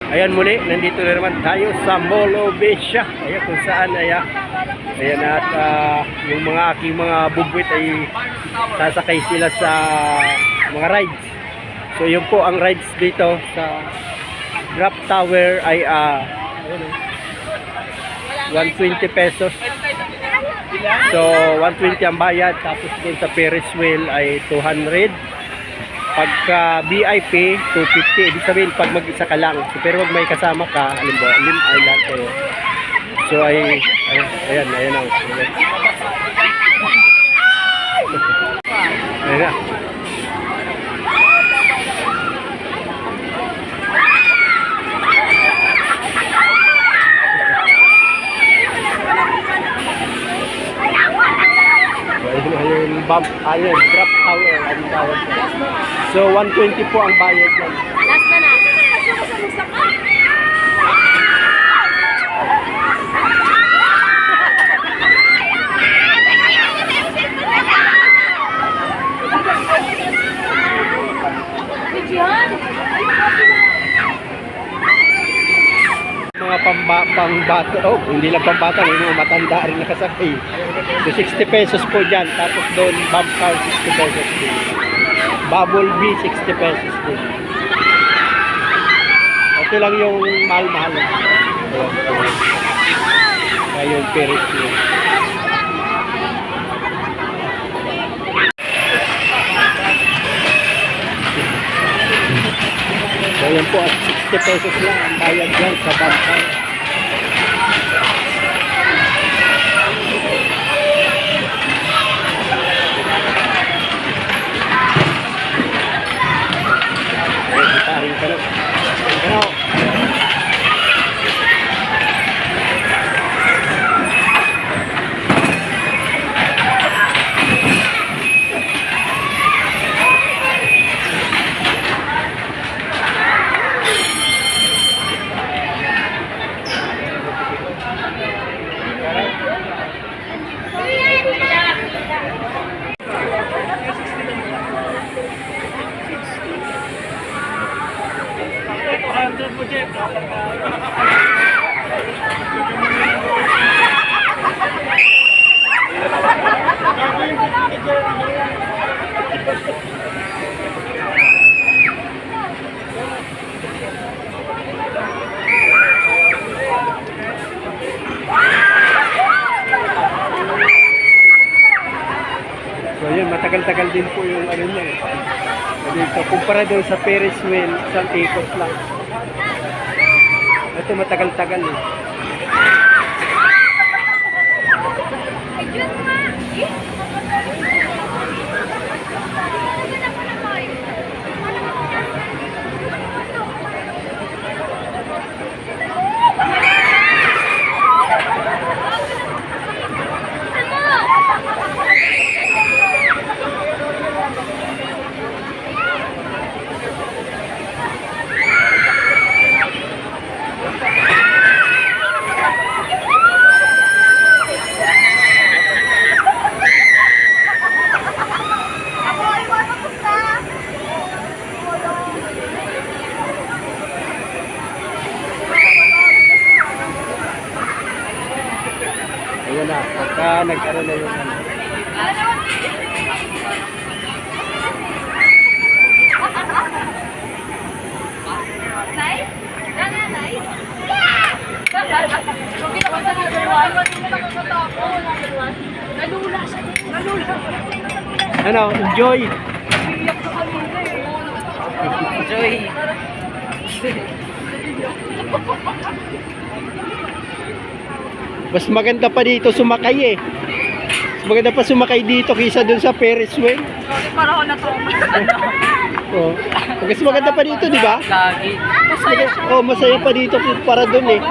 Ayan muli, nandito na naman tayo sa Molo Beach. Ayan kung saan ayan at yung mga aking mga bugwit ay sasakay sila sa mga rides. So yun po ang rides dito sa Drop Tower ay 120 pesos. So 120 ang bayad, tapos dun sa Ferris wheel ay 200. Pagka VIP 250, ibig sabihin pag mag-isa ka lang. So, pero wag may kasama ka, halimbawa lim island kayo. So ay ayan ang ayan na. Yung bump, ayun, drop tower ang tawag ko. So 120 po ang bayad yan. Last na na. Mga pambata, hindi lang pambata, may mga matanda rin nakasakay. So 60 pesos po dyan, tapos doon bump car 60 pesos din. Bubble bee 60 pesos din. Ito lang yung mahal-mahal. Kaya yung Ferris wheel. So yan po at 60 pesos lang ang bayad dyan sa bump car. So yun, matagal-tagal din po yung ano niya eh. Dito, kumpara doon sa Ferris wheel, isang ikot lang. Ito matagal-tagal eh. Ayan na, pagka nagkaroon na yung ano. Ano, enjoy! Enjoy! Mas maganda pa dito sumakay eh. Mas maganda pa sumakay dito kaysa dun sa Ferris wheel. Sorry, para ako na-trauma. Oh. Mas maganda pa dito, di ba? Lagi. Masaya siya. Oh, masaya pa dito para dun eh.